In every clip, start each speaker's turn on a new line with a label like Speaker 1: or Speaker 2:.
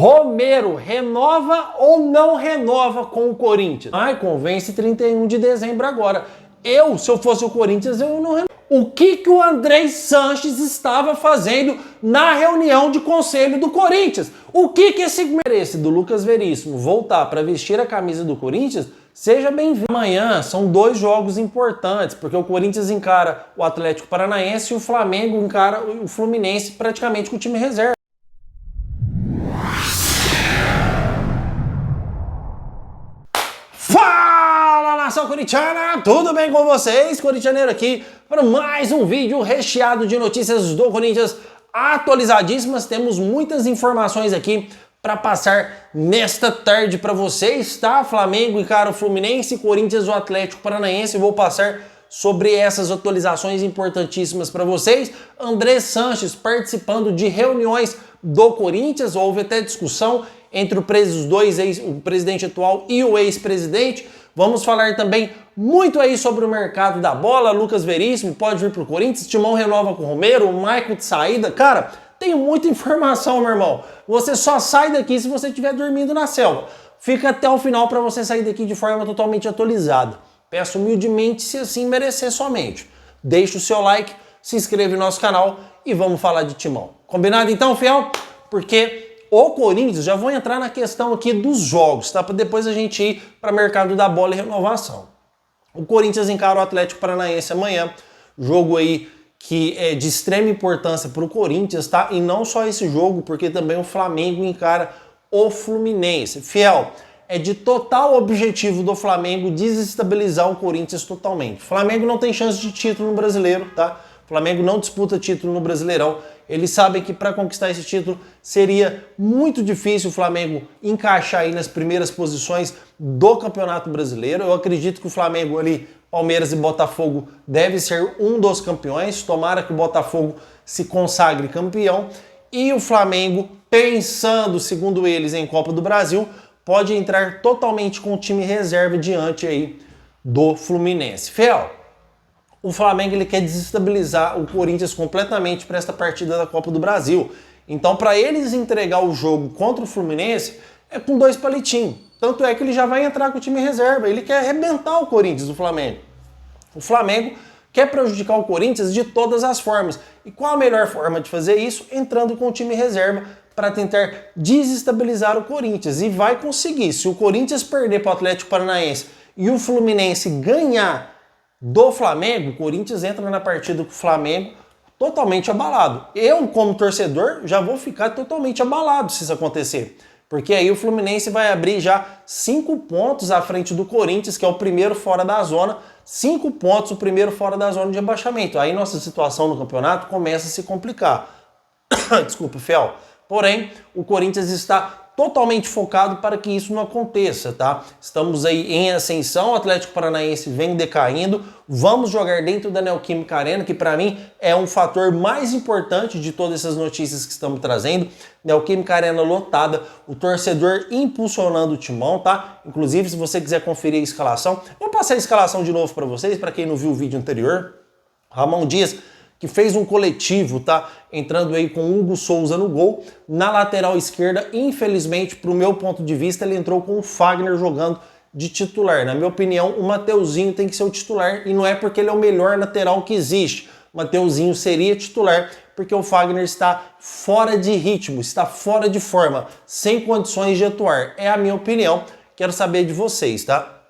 Speaker 1: Romero renova ou não renova com o Corinthians? Ai, convence 31 de dezembro agora. Se eu fosse o Corinthians, eu não renovo. O que o André Sanches estava fazendo na reunião de conselho do Corinthians? O que esse merece do Lucas Veríssimo voltar para vestir a camisa do Corinthians? Seja bem-vindo. Amanhã são 2 jogos importantes, porque o Corinthians encara o Atlético Paranaense e o Flamengo encara o Fluminense praticamente com o time reserva. Fala, nação corintiana! Tudo bem com vocês? Corintianeiro aqui para mais um vídeo recheado de notícias do Corinthians atualizadíssimas. Temos muitas informações aqui para passar nesta tarde para vocês, tá? Flamengo encara o Fluminense, Corinthians o Atlético Paranaense. Vou passar sobre essas atualizações importantíssimas para vocês. André Sanches participando de reuniões do Corinthians, houve até discussão entre o presidente atual e o ex-presidente. Vamos falar também muito aí sobre o mercado da bola. Lucas Veríssimo pode vir para o Corinthians, Timão renova com o Romero, o Maicon de saída. Cara, tem muita informação, meu irmão. Você só sai daqui se você estiver dormindo na selva. Fica até o final para você sair daqui de forma totalmente atualizada. Peço humildemente, se assim merecer somente. Deixa o seu like, se inscreve no nosso canal e vamos falar de Timão. Combinado então, fiel? Porque o Corinthians, já vou entrar na questão aqui dos jogos, tá? Para depois a gente ir para o mercado da bola e renovação. O Corinthians encara o Atlético Paranaense amanhã, jogo aí que é de extrema importância para o Corinthians, tá? E não só esse jogo, porque também o Flamengo encara o Fluminense. Fiel, é de total objetivo do Flamengo desestabilizar o Corinthians totalmente. O Flamengo não tem chance de título no Brasileiro, tá? O Flamengo não disputa título no Brasileirão. Eles sabem que para conquistar esse título seria muito difícil o Flamengo encaixar aí nas primeiras posições do Campeonato Brasileiro. Eu acredito que o Flamengo ali, Palmeiras e Botafogo, deve ser um dos campeões. Tomara que o Botafogo se consagre campeão. E o Flamengo, pensando, segundo eles, em Copa do Brasil, pode entrar totalmente com o time reserva diante aí do Fluminense. Fiel, o Flamengo ele quer desestabilizar o Corinthians completamente para esta partida da Copa do Brasil. Então, para eles entregar o jogo contra o Fluminense, é com 2 palitinhos. Tanto é que ele já vai entrar com o time reserva. Ele quer arrebentar o Corinthians, o Flamengo. O Flamengo quer prejudicar o Corinthians de todas as formas. E qual a melhor forma de fazer isso? Entrando com o time reserva para tentar desestabilizar o Corinthians. E vai conseguir. Se o Corinthians perder para o Atlético Paranaense e o Fluminense ganhar do Flamengo, o Corinthians entra na partida com o Flamengo totalmente abalado. Eu, como torcedor, já vou ficar totalmente abalado se isso acontecer. Porque aí o Fluminense vai abrir já 5 pontos à frente do Corinthians, que é o primeiro fora da zona. 5 pontos, o primeiro fora da zona de rebaixamento. Aí nossa situação no campeonato começa a se complicar. Desculpa, Fiel. Porém, o Corinthians está totalmente focado para que isso não aconteça, tá? Estamos aí em ascensão, o Atlético Paranaense vem decaindo, vamos jogar dentro da Neoquímica Arena, que para mim é um fator mais importante de todas essas notícias que estamos trazendo. Neoquímica Arena lotada, o torcedor impulsionando o Timão, tá? Inclusive, se você quiser conferir a escalação, vou passar a escalação de novo para vocês, para quem não viu o vídeo anterior. Ramon Dias, que fez um coletivo, tá? Entrando aí com Hugo Souza no gol. Na lateral esquerda, infelizmente, pro meu ponto de vista, ele entrou com o Fagner jogando de titular. Na minha opinião, o Mateuzinho tem que ser o titular, e não é porque ele é o melhor lateral que existe. O Mateuzinho seria titular porque o Fagner está fora de ritmo, está fora de forma, sem condições de atuar. É a minha opinião, quero saber de vocês, tá?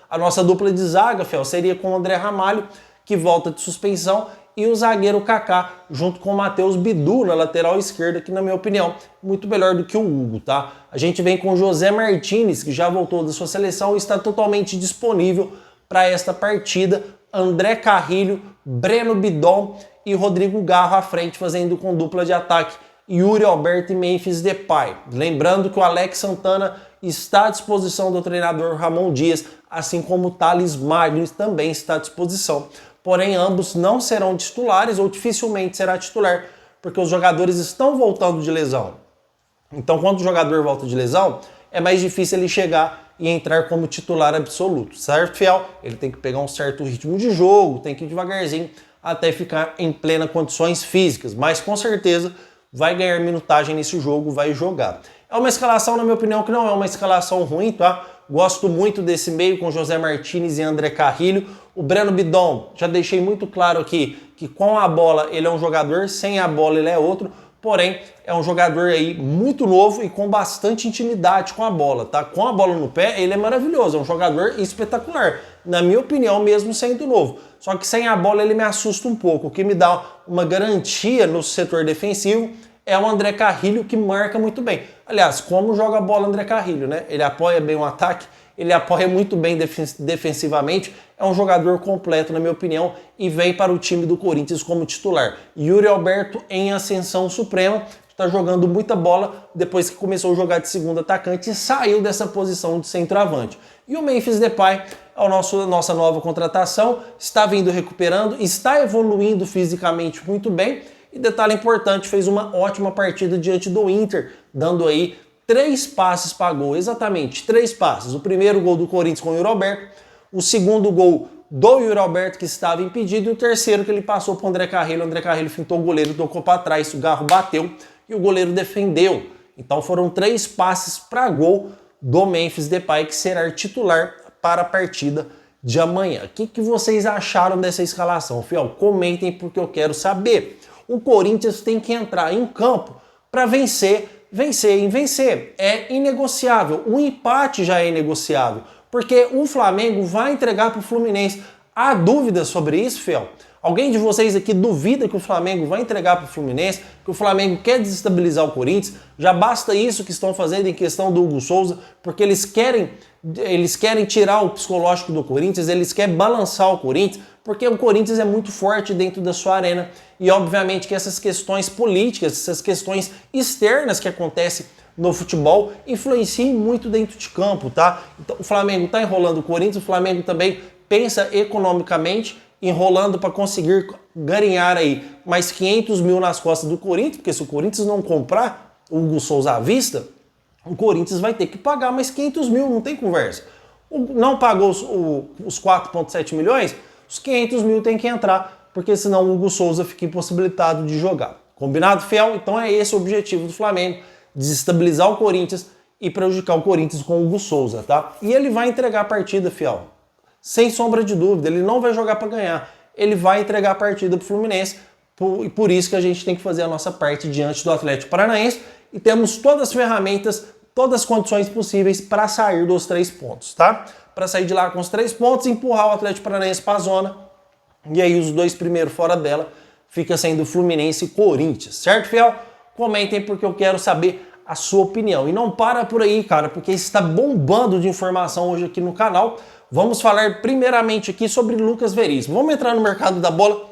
Speaker 1: A nossa dupla de zaga, Fel, seria com o André Ramalho, que volta de suspensão, e o zagueiro Kaká, junto com o Matheus Bidu na lateral esquerda, que na minha opinião, muito melhor do que o Hugo, tá? A gente vem com o José Martínez, que já voltou da sua seleção e está totalmente disponível para esta partida. André Carrilho, Breno Bidon e Rodrigo Garro à frente, fazendo com dupla de ataque Yuri Alberto e Memphis Depay. Lembrando que o Alex Santana está à disposição do treinador Ramon Dias, assim como o Thales Magno também está à disposição. Porém, ambos não serão titulares ou dificilmente será titular, porque os jogadores estão voltando de lesão. Então, quando o jogador volta de lesão, é mais difícil ele chegar e entrar como titular absoluto, certo, Fiel? Ele tem que pegar um certo ritmo de jogo, tem que ir devagarzinho até ficar em plena condições físicas, mas com certeza vai ganhar minutagem nesse jogo, vai jogar. É uma escalação, na minha opinião, que não é uma escalação ruim, tá? Gosto muito desse meio com José Martínez e André Carrilho. O Breno Bidon, já deixei muito claro aqui que com a bola ele é um jogador, sem a bola ele é outro. Porém, é um jogador aí muito novo e com bastante intimidade com a bola, tá? Com a bola no pé, ele é maravilhoso, é um jogador espetacular, na minha opinião, mesmo sendo novo. Só que sem a bola ele me assusta um pouco. O que me dá uma garantia no setor defensivo é o André Carrilho, que marca muito bem. Aliás, como joga a bola o André Carrilho, né? Ele apoia bem o ataque, ele apoia muito bem defensivamente, é um jogador completo, na minha opinião, e vem para o time do Corinthians como titular. Yuri Alberto em ascensão suprema, está jogando muita bola depois que começou a jogar de segundo atacante e saiu dessa posição de centroavante. E o Memphis Depay é a nossa nova contratação, está vindo recuperando, está evoluindo fisicamente muito bem, e detalhe importante, fez uma ótima partida diante do Inter, dando aí 3 passes para gol, exatamente 3 passes. O primeiro gol do Corinthians com o Yuri Alberto, o segundo gol do Yuri Alberto que estava impedido e o terceiro que ele passou para o André Carrilho fintou o goleiro, tocou para trás, o Garro bateu e o goleiro defendeu. Então foram 3 passes para gol do Memphis Depay, que será titular para a partida de amanhã. O que vocês acharam dessa escalação? Fiel, comentem porque eu quero saber. O Corinthians tem que entrar em campo para vencer e vencer. É inegociável. O empate já é inegociável, porque o Flamengo vai entregar para o Fluminense. Há dúvidas sobre isso, Fiel? Alguém de vocês aqui duvida que o Flamengo vai entregar para o Fluminense, que o Flamengo quer desestabilizar o Corinthians? Já basta isso que estão fazendo em questão do Hugo Souza, porque eles querem tirar o psicológico do Corinthians, eles querem balançar o Corinthians, porque o Corinthians é muito forte dentro da sua arena e obviamente que essas questões políticas, essas questões externas que acontecem no futebol influenciam muito dentro de campo, tá? Então, o Flamengo está enrolando o Corinthians, o Flamengo também pensa economicamente, enrolando para conseguir ganhar aí mais 500 mil nas costas do Corinthians, porque se o Corinthians não comprar o Hugo Souza à vista, o Corinthians vai ter que pagar mais 500 mil, não tem conversa. Não pagou os 4,7 milhões, os 500 mil tem que entrar, porque senão o Hugo Souza fica impossibilitado de jogar. Combinado, Fiel? Então é esse o objetivo do Flamengo, desestabilizar o Corinthians e prejudicar o Corinthians com o Hugo Souza, tá? E ele vai entregar a partida, Fiel. Sem sombra de dúvida, ele não vai jogar para ganhar, ele vai entregar a partida para o Fluminense, por isso que a gente tem que fazer a nossa parte diante do Atlético Paranaense e temos todas as ferramentas, todas as condições possíveis para sair dos 3 pontos, tá? Para sair de lá com os 3 pontos, empurrar o Atlético Paranaense para a zona e aí os 2 primeiros fora dela fica sendo Fluminense e Corinthians, certo, Fiel? Comentem porque eu quero saber a sua opinião. E não para por aí, cara, porque está bombando de informação hoje aqui no canal. Vamos falar primeiramente aqui sobre Lucas Veríssimo. Vamos entrar no mercado da bola,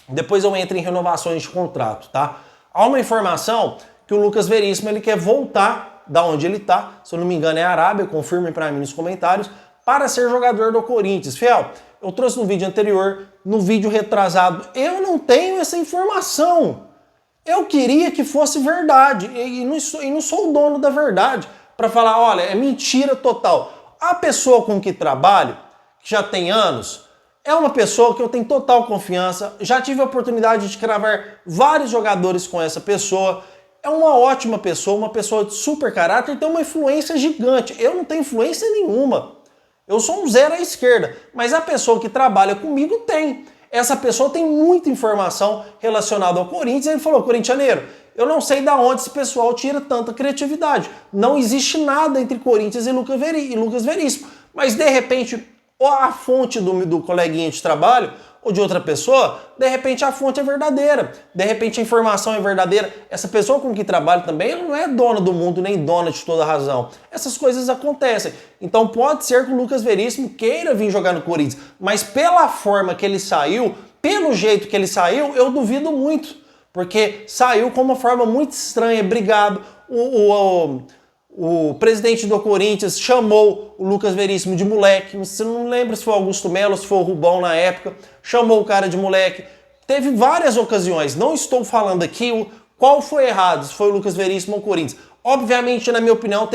Speaker 1: depois eu entro em renovações de contrato, tá? Há uma informação que o Lucas Veríssimo ele quer voltar da onde ele tá, se eu não me engano é a Arábia, confirmem para mim nos comentários, para ser jogador do Corinthians. Fiel, eu trouxe no vídeo anterior, no vídeo retrasado, eu não tenho essa informação. Eu queria que fosse verdade e não sou o dono da verdade para falar, olha, é mentira total. A pessoa com que trabalho, que já tem anos, é uma pessoa que eu tenho total confiança, já tive a oportunidade de cravar vários jogadores com essa pessoa, é uma ótima pessoa, uma pessoa de super caráter, tem uma influência gigante. Eu não tenho influência nenhuma, eu sou um zero à esquerda, mas a pessoa que trabalha comigo tem. Essa pessoa tem muita informação relacionada ao Corinthians. Ele falou, corintianeiro, eu não sei de onde esse pessoal tira tanta criatividade. Não existe nada entre Corinthians e Lucas Veríssimo. Mas, de repente, a fonte do coleguinha de trabalho ou de outra pessoa, de repente a fonte é verdadeira. De repente a informação é verdadeira. Essa pessoa com que trabalho também, ela não é dona do mundo, nem dona de toda a razão. Essas coisas acontecem. Então pode ser que o Lucas Veríssimo queira vir jogar no Corinthians. Mas pela forma que ele saiu, pelo jeito que ele saiu, eu duvido muito. Porque saiu com uma forma muito estranha, brigado. O presidente do Corinthians chamou o Lucas Veríssimo de moleque. Você não lembra se foi o Augusto Melo, se foi o Rubão na época. Chamou o cara de moleque. Teve várias ocasiões. Não estou falando aqui qual foi errado, se foi o Lucas Veríssimo ou o Corinthians. Obviamente, na minha opinião,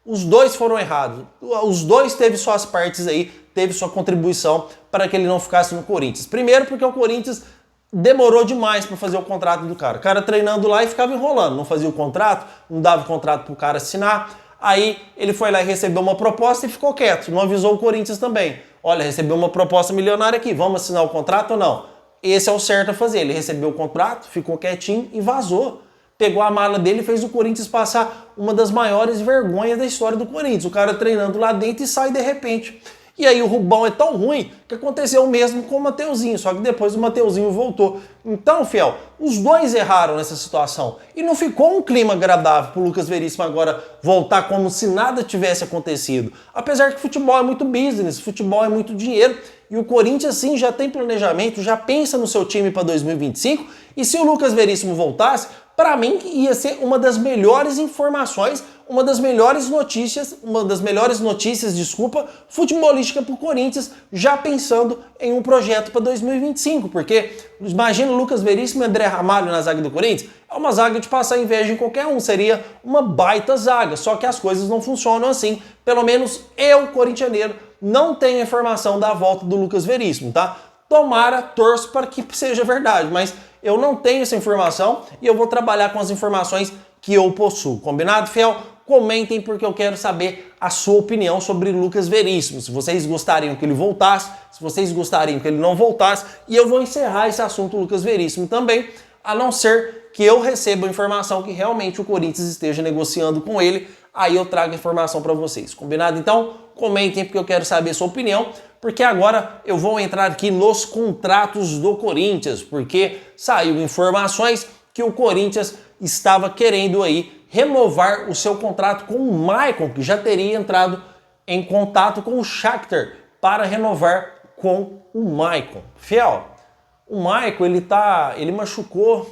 Speaker 1: os dois foram errados. Os dois teve suas partes aí, teve sua contribuição para que ele não ficasse no Corinthians. Primeiro porque o Corinthians demorou demais para fazer o contrato do cara. O cara treinando lá e ficava enrolando, não fazia o contrato, não dava o contrato pro cara assinar. Aí ele foi lá e recebeu uma proposta e ficou quieto, não avisou o Corinthians também. Olha, recebeu uma proposta milionária aqui, vamos assinar o contrato ou não? Esse é o certo a fazer. Ele recebeu o contrato, ficou quietinho e vazou. Pegou a mala dele e fez o Corinthians passar uma das maiores vergonhas da história do Corinthians. O cara treinando lá dentro e sai de repente. E aí o Rubão é tão ruim que aconteceu o mesmo com o Mateuzinho, só que depois o Mateuzinho voltou. Então, fiel, os dois erraram nessa situação. E não ficou um clima agradável pro Lucas Veríssimo agora voltar como se nada tivesse acontecido. Apesar que futebol é muito business, futebol é muito dinheiro, e o Corinthians sim já tem planejamento, já pensa no seu time para 2025, e se o Lucas Veríssimo voltasse, para mim ia ser uma das melhores informações, uma das melhores notícias, futebolística para o Corinthians, já pensando em um projeto para 2025, porque imagina o Lucas Veríssimo e André Ramalho na zaga do Corinthians, é uma zaga de passar inveja em qualquer um, seria uma baita zaga, só que as coisas não funcionam assim, pelo menos eu, corintianeiro, não tenho informação da volta do Lucas Veríssimo, tá? Tomara, torço para que seja verdade, mas eu não tenho essa informação e eu vou trabalhar com as informações que eu possuo. Combinado, fiel? Comentem porque eu quero saber a sua opinião sobre Lucas Veríssimo. Se vocês gostariam que ele voltasse, se vocês gostariam que ele não voltasse, e eu vou encerrar esse assunto Lucas Veríssimo também, a não ser que eu receba a informação que realmente o Corinthians esteja negociando com ele, aí eu trago a informação para vocês. Combinado? Então, comentem porque eu quero saber a sua opinião, porque agora eu vou entrar aqui nos contratos do Corinthians, porque saiu informações que o Corinthians estava querendo aí renovar o seu contrato com o Maicon, que já teria entrado em contato com o Shakhtar para renovar com o Maicon. Fiel, o Maicon, ele machucou,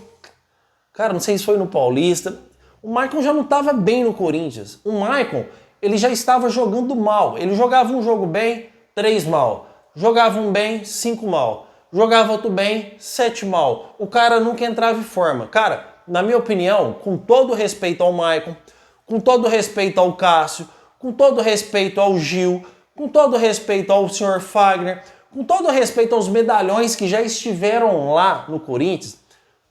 Speaker 1: cara, não sei se foi no Paulista, o Maicon já não estava bem no Corinthians. O Maicon, ele já estava jogando mal, ele jogava um jogo bem, 3 mal. Jogava um bem, 5 mal. Jogava outro bem, 7 mal. O cara nunca entrava em forma. Cara, na minha opinião, com todo respeito ao Maicon, com todo respeito ao Cássio, com todo respeito ao Gil, com todo respeito ao Sr. Fagner, com todo respeito aos medalhões que já estiveram lá no Corinthians,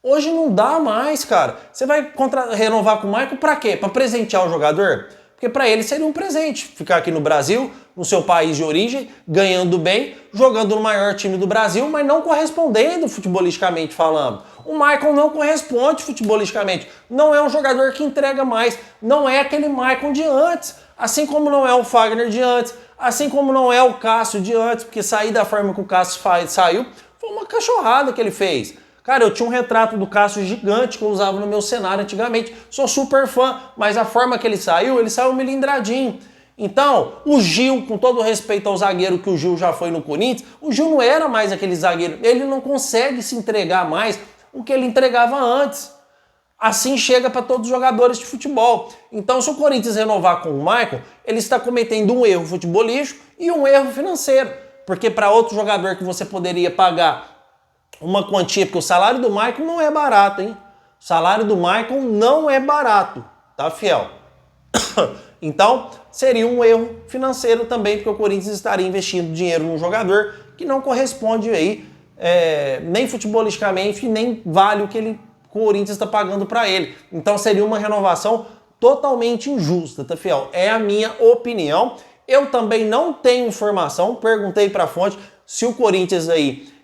Speaker 1: hoje não dá mais, cara. Você vai renovar com o Maicon pra quê? Pra presentear o jogador? Porque para ele seria um presente ficar aqui no Brasil, no seu país de origem, ganhando bem, jogando no maior time do Brasil, mas não correspondendo futebolisticamente falando. O Maicon não corresponde futebolisticamente. Não é um jogador que entrega mais. Não é aquele Maicon de antes. Assim como não é o Fagner de antes. Assim como não é o Cássio de antes. Porque sair da forma que o Cássio saiu foi uma cachorrada que ele fez. Cara, eu tinha um retrato do Cássio gigante que eu usava no meu cenário antigamente. Sou super fã, mas a forma que ele saiu melindradinho. Então, o Gil, com todo respeito ao zagueiro que o Gil já foi no Corinthians, o Gil não era mais aquele zagueiro. Ele não consegue se entregar mais o que ele entregava antes. Assim chega para todos os jogadores de futebol. Então, se o Corinthians renovar com o Maicon, ele está cometendo um erro futebolístico e um erro financeiro. Porque para outro jogador que você poderia pagar uma quantia, porque o salário do Maicon não é barato, hein? O salário do Maicon não é barato, tá, fiel? Então, seria um erro financeiro também, porque o Corinthians estaria investindo dinheiro num jogador que não corresponde aí, nem futebolisticamente, nem vale o que o Corinthians está pagando para ele. Então, seria uma renovação totalmente injusta, tá, fiel? É a minha opinião. Eu também não tenho informação, perguntei para a fonte se o Corinthians aí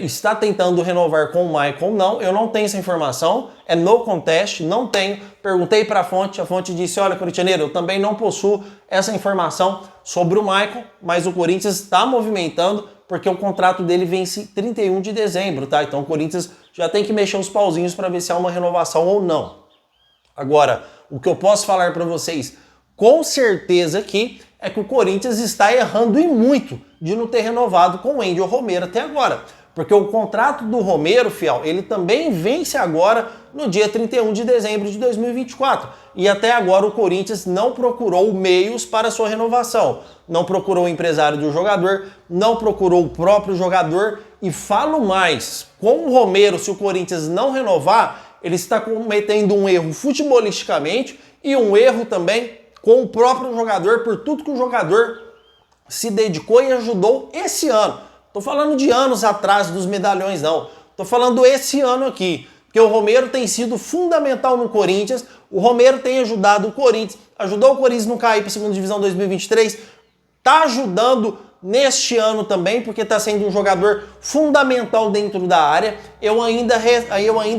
Speaker 1: está tentando renovar com o Maicon ou não. Eu não tenho essa informação, é no contest, não tenho. Perguntei para a fonte disse, olha, corintianeiro, eu também não possuo essa informação sobre o Maicon, mas o Corinthians está movimentando, porque o contrato dele vence 31 de dezembro, tá? Então o Corinthians já tem que mexer os pauzinhos para ver se há uma renovação ou não. Agora, o que eu posso falar para vocês com certeza aqui é que o Corinthians está errando e muito de não ter renovado com o Wendel Romero até agora. Porque o contrato do Romero, fiel, ele também vence agora no dia 31 de dezembro de 2024. E até agora o Corinthians não procurou meios para sua renovação. Não procurou o empresário do jogador, não procurou o próprio jogador. E falo mais, com o Romero, se o Corinthians não renovar, ele está cometendo um erro futebolisticamente e um erro também com o próprio jogador, por tudo que o jogador se dedicou e ajudou esse ano. Tô falando de anos atrás dos medalhões, não. Tô falando esse ano aqui, porque o Romero tem sido fundamental no Corinthians, o Romero tem ajudado o Corinthians, ajudou o Corinthians não cair para a segunda divisão 2023, tá ajudando neste ano também, porque está sendo um jogador fundamental dentro da área. Eu ainda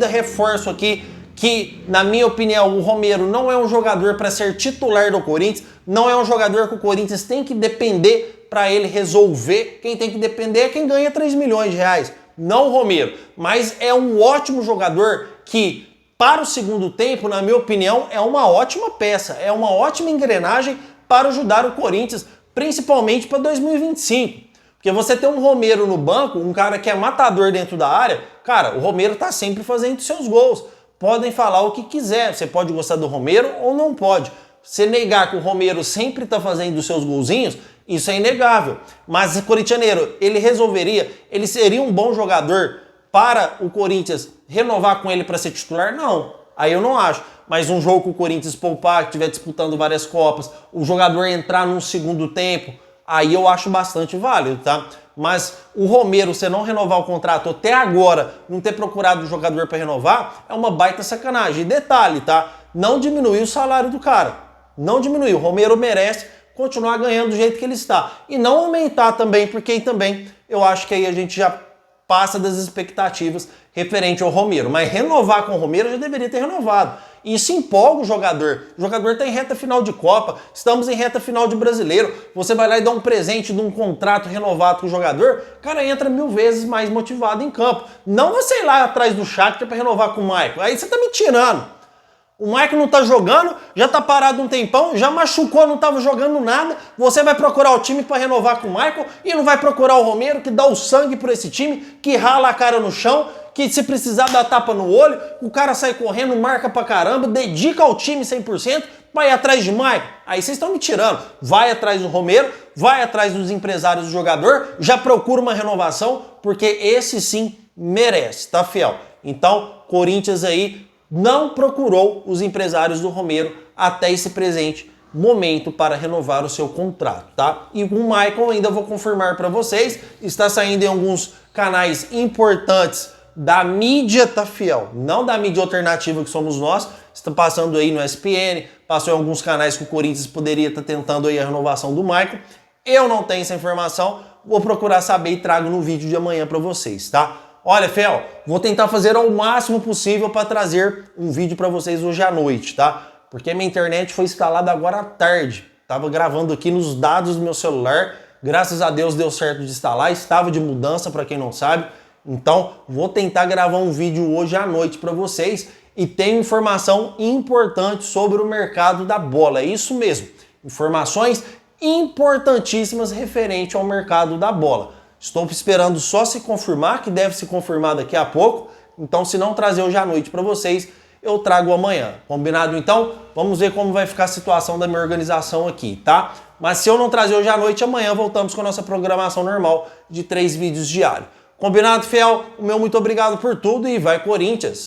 Speaker 1: reforço aqui que, na minha opinião, o Romero não é um jogador para ser titular do Corinthians, não é um jogador que o Corinthians tem que depender para ele resolver. Quem tem que depender é quem ganha 3 milhões de reais, não o Romero. Mas é um ótimo jogador que, para o segundo tempo, na minha opinião, é uma ótima peça, é uma ótima engrenagem para ajudar o Corinthians, principalmente para 2025. Porque você tem um Romero no banco, um cara que é matador dentro da área, cara, o Romero tá sempre fazendo seus gols. Podem falar o que quiser, você pode gostar do Romero ou não pode. Você negar que o Romero sempre tá fazendo os seus golzinhos, isso é inegável. Mas o corintianeiro, ele seria um bom jogador para o Corinthians renovar com ele para ser titular? Não, aí eu não acho. Mas um jogo que o Corinthians poupar, que estiver disputando várias Copas, o jogador entrar num segundo tempo, aí eu acho bastante válido, tá? Mas o Romero, você não renovar o contrato até agora, não ter procurado o jogador para renovar, é uma baita sacanagem. E detalhe, tá? Não diminuir o salário do cara. Não diminuir. O Romero merece continuar ganhando do jeito que ele está. E não aumentar também, porque aí também eu acho que aí a gente já passa das expectativas referente ao Romero. Mas renovar com o Romero já deveria ter renovado. Isso empolga o jogador. O jogador está em reta final de Copa, estamos em reta final de Brasileiro. Você vai lá e dá um presente de um contrato renovado com o jogador, o cara entra 1000 vezes mais motivado em campo. Não você ir lá atrás do Shakhtar para renovar com o Maicon. Aí você tá me tirando. O Maicon não tá jogando, já tá parado um tempão, já machucou, não tava jogando nada. Você vai procurar o time para renovar com o Maicon e não vai procurar o Romero, que dá o sangue por esse time, que rala a cara no chão, que se precisar dar tapa no olho, o cara sai correndo, marca pra caramba, dedica ao time 100%, vai atrás de Maicon. Aí vocês estão me tirando. Vai atrás do Romero, vai atrás dos empresários do jogador, já procura uma renovação, porque esse sim merece, tá, fiel? Então, Corinthians aí não procurou os empresários do Romero até esse presente momento para renovar o seu contrato, tá? E o Maicon ainda vou confirmar para vocês, está saindo em alguns canais importantes da mídia, tá, fiel? Não da mídia alternativa que somos nós, está passando aí no ESPN, passou em alguns canais que o Corinthians poderia estar tentando aí a renovação do Maicon. Eu não tenho essa informação, vou procurar saber e trago no vídeo de amanhã para vocês, tá? Olha, fiel, vou tentar fazer ao máximo possível para trazer um vídeo para vocês hoje à noite, tá? Porque minha internet foi instalada agora à tarde. Tava gravando aqui nos dados do meu celular. Graças a Deus deu certo de instalar. Estava de mudança, para quem não sabe. Então, vou tentar gravar um vídeo hoje à noite para vocês. E tenho informação importante sobre o mercado da bola. É isso mesmo. Informações importantíssimas referente ao mercado da bola. Estou esperando só se confirmar, que deve se confirmar daqui a pouco. Então, se não trazer hoje à noite para vocês, eu trago amanhã. Combinado, então? Vamos ver como vai ficar a situação da minha organização aqui, tá? Mas se eu não trazer hoje à noite, amanhã voltamos com a nossa programação normal de 3 vídeos diários. Combinado, fiel? O meu muito obrigado por tudo e vai Corinthians!